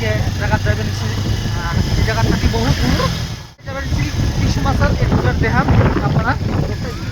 আজকে জায়গা যাবেন এই জায়গা থাকি বহু দূর যাবেন কিছু মাসাল একটু দেখাম আপনারা আমরা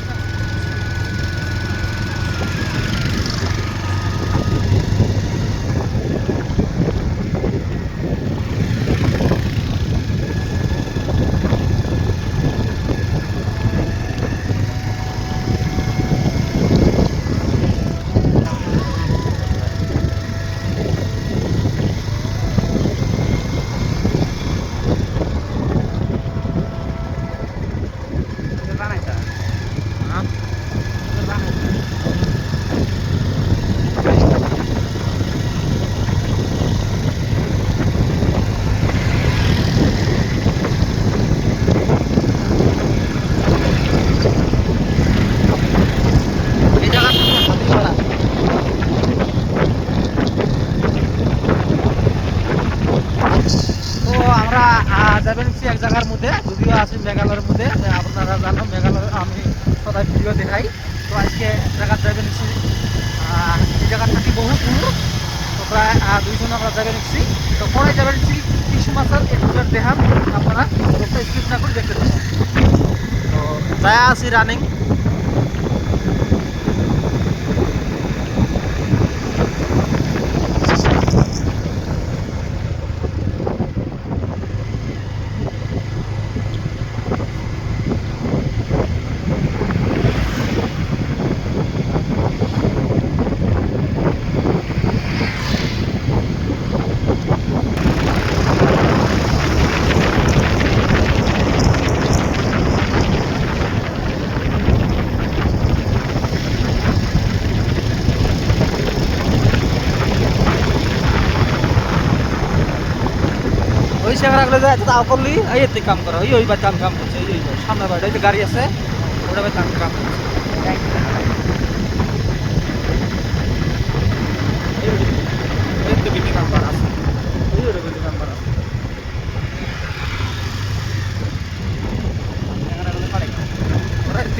যাবেন এক জায়গার মধ্যে যদিও আছি মেঘালয়ের মধ্যে আপনারা জানো মেঘালয় আমি সদাই ভিডিও দেখাই তো আজকে জায়গা যাবেন এই জায়গা থাকি বহু দূর তো প্রায় 2 আমরা যাবেন তো পরে যাবেন কিছু মাসাল একটু দেখাম আপনারা স্কিপ না করে দেখতে পাবেন তো যাই আছি রানিং ওই শেখার আগলে যায় তাও করলি এই এতে কাম করা ওই বাচ্চা কাম করছে ওই সামনে বাড়ি ওই যে গাড়ি আছে ওটা বাচ্চা কাম করছে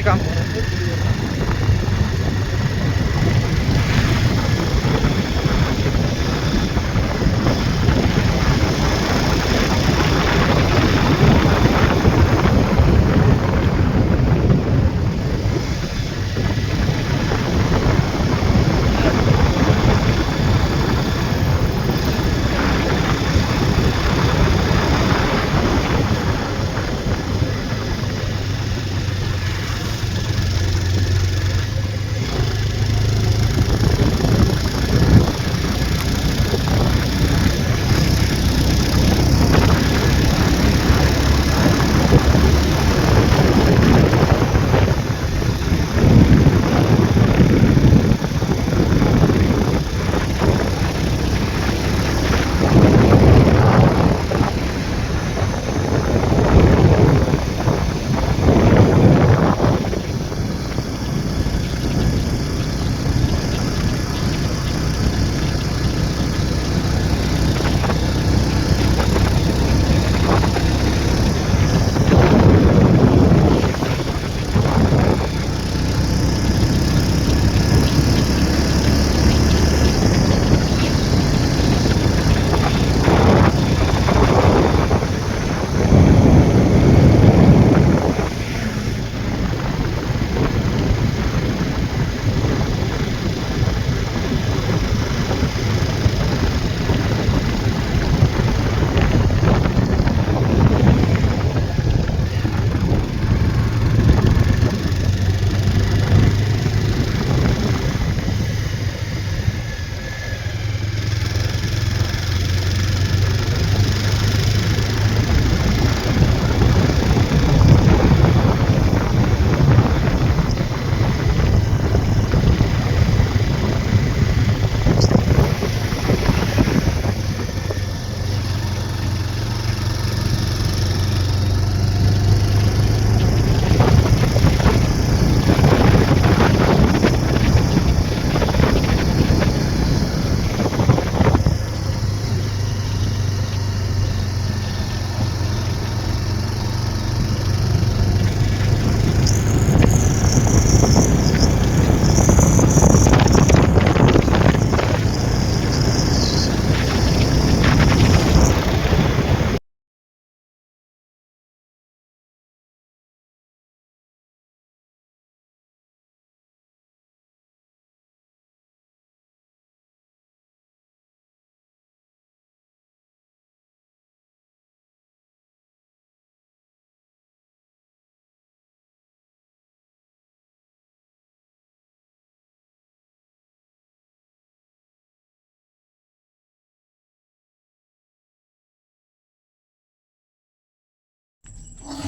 কাম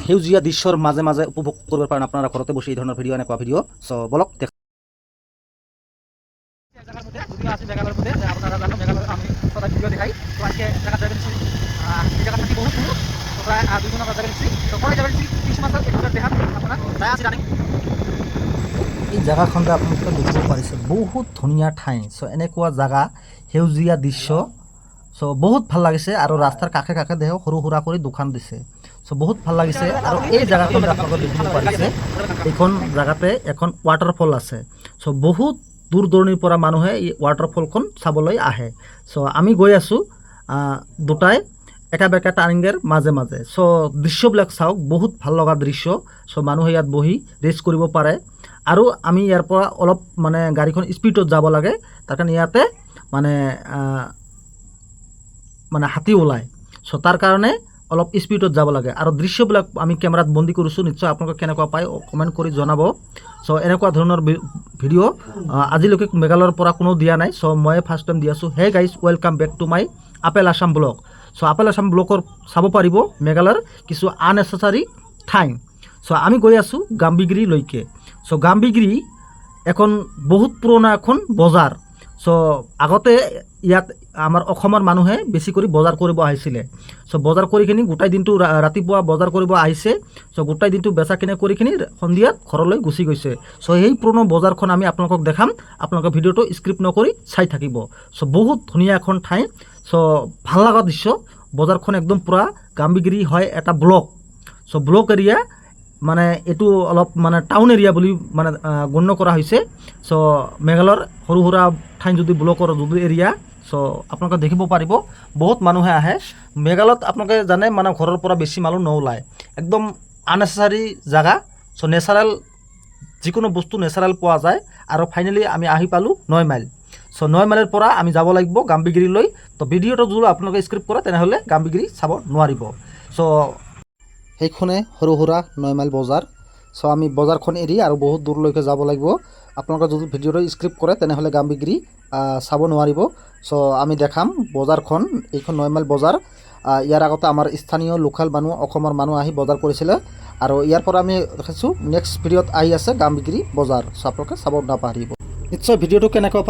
সেউজীয়া দৃশ্যৰ মাজে মাজে উপভোগ কৰিব পাৰেন আপনাৰা ঘৰতে বসে এই ধৰণৰ ভিডিঅ' এনেকুৱা ভিডিঅ'। সো বলক দেখ জায়গার মধ্যে যদিও আছি মেঘালয়ের মধ্যে আপনারা জানো মেঘালয় আমি সদাই ভিডিও দেখাই। তো আজকে জায়গা যাবেন এই জায়গা থেকে বহুত দূর, তো প্রায় 2 জন আমরা যাবেন তো পরে যাবেন ক্রিসমাস এগুলো দেখান আপনারা তাই আছে জানেন। এই জেগাখনতে আপোনালোকে দেখিব পাৰিছে বহুত ধুনীয়া ঠাই। চ' এনেকুৱা জেগা সেউজীয়া দৃশ্য, চ' বহুত ভাল লাগিছে। আৰু ৰাস্তাৰ কাষে কাষে দেহ সৰু সুৰা কৰি দোকান দিছে। চ' বহুত ভাল লাগিছে। আৰু এই জেগাখনতে আপোনালোকে দেখিব পাৰিছে এইখন জেগাতে এখন ৱাটাৰফল আছে। চ' বহুত দূৰ দূৰণিৰ পৰা মানুহে এই ৱাটাৰফলখন চাবলৈ আহে। চ' আমি গৈ আছোঁ দুটাই একা বেকা টাৰ্ণিঙৰ মাজে মাজে। চ' দৃশ্যবিলাক চাওক, বহুত ভাল লগা দৃশ্য। চ' মানুহে ইয়াত বহি ৰেষ্ট কৰিব পাৰে। আৰু আমি ইয়াৰ পৰা অলপ মানে গাড়ীখন স্পীডত যাব লাগে, তাৰ কাৰণে ইয়াতে মানে হাতী ওলায়। চ' তাৰ কাৰণে অলপ স্পীডত যাব লাগে। আৰু দৃশ্যবিলাক আমি কেমেৰাত বন্দী কৰিছোঁ, নিশ্চয় আপোনালোকে কেনেকুৱা পায় কমেণ্ট কৰি জনাব। চ' এনেকুৱা ধৰণৰ ভিডিঅ' আজিলৈকে মেঘালয়ৰ পৰা কোনো দিয়া নাই। চ' মই ফাৰ্ষ্ট টাইম দি আছোঁ। Hey guys, welcome back to my আপেল আছাম ব্লগ। চ' আপেল আছাম ব্লগৰ চাব পাৰিব মেঘালয়ৰ কিছু আননেচেচাৰী ঠাই। চ' আমি গৈ আছোঁ গাম্বিগিৰিলৈকে। চ' গাম্বিগিৰি এখন বহুত পুৰণা এখন বজাৰ। চ' আগতে ইয়াত আমাৰ অসমৰ মানুহে বেছি কৰি বজাৰ কৰিব আহিছিলে। চ' বজাৰ কৰি কিনি গোটেই দিনটো ৰাতিপুৱা বজাৰ কৰিব আহিছে। চ' গোটেই দিনটো বেচা কিনা কৰি কিনি সন্ধিয়াত ঘৰলৈ গুচি গৈছে। চ' সেই পুৰণা বজাৰখন আমি আপোনালোকক দেখাম। আপোনালোকে ভিডিঅ'টো স্ক্ৰিপ্ট নকৰি চাই থাকিব। চ' বহুত ধুনীয়া এখন ঠাই। চ' ভাল লগা দৃশ্য। বজাৰখন একদম পূৰা গাম্বিগিৰি হয় এটা ব্লক। চ' ব্লক এৰিয়া মানে এইটো অলপ মানে টাউন এৰিয়া বুলি মানে গণ্য কৰা হৈছে। চ' মেঘালয়ৰ সৰু সুৰা ঠাই যদি ব্লকৰ যদি এৰিয়া। চ' আপোনালোকে দেখিব পাৰিব বহুত মানুহে আহে। মেঘালয়ত আপোনালোকে জানে মানে ঘৰৰ পৰা বেছি মানুহ নোলায়, একদম আননেচেচাৰী জেগা। চ' নেচাৰেল যিকোনো বস্তু নেচাৰেল পোৱা যায়। আৰু ফাইনেলি আমি আহি পালোঁ 9 মাইল। চ' 9 মাইলৰ পৰা আমি যাব লাগিব গাম্বিগিৰিলৈ। তো ভিডিঅ'টো যদি আপোনালোকে স্ক্ৰিপ্ট কৰে তেনেহ'লে গাম্বিগিৰি চাব নোৱাৰিব। চ' সেইখনে সৰু সুৰা 9 মাইল বজাৰ। চ' আমি বজাৰখন এৰি আৰু বহুত দূৰলৈকে যাব লাগিব। আপোনালোকে যদি ভিডিঅ'টো স্ক্ৰিপ্ট কৰে তেনেহ'লে গাম্বিগিৰি চাব নোৱাৰিব। চ' আমি দেখাম বজাৰখন, এইখন 9 মাইল বজাৰ। ইয়াৰ আগতে আমাৰ স্থানীয় লোকেল মানুহ অসমৰ মানুহ আহি বজাৰ কৰিছিলে। আৰু ইয়াৰ পৰা আমি দেখাইছোঁ নেক্সট ভিডিঅ'ত আহি আছে গাম্বিগিৰি বজাৰ। চ' আপোনালোকে চাব নাপাহৰিব। নিশ্চয় ভিডিঅ'টো কেনেকুৱা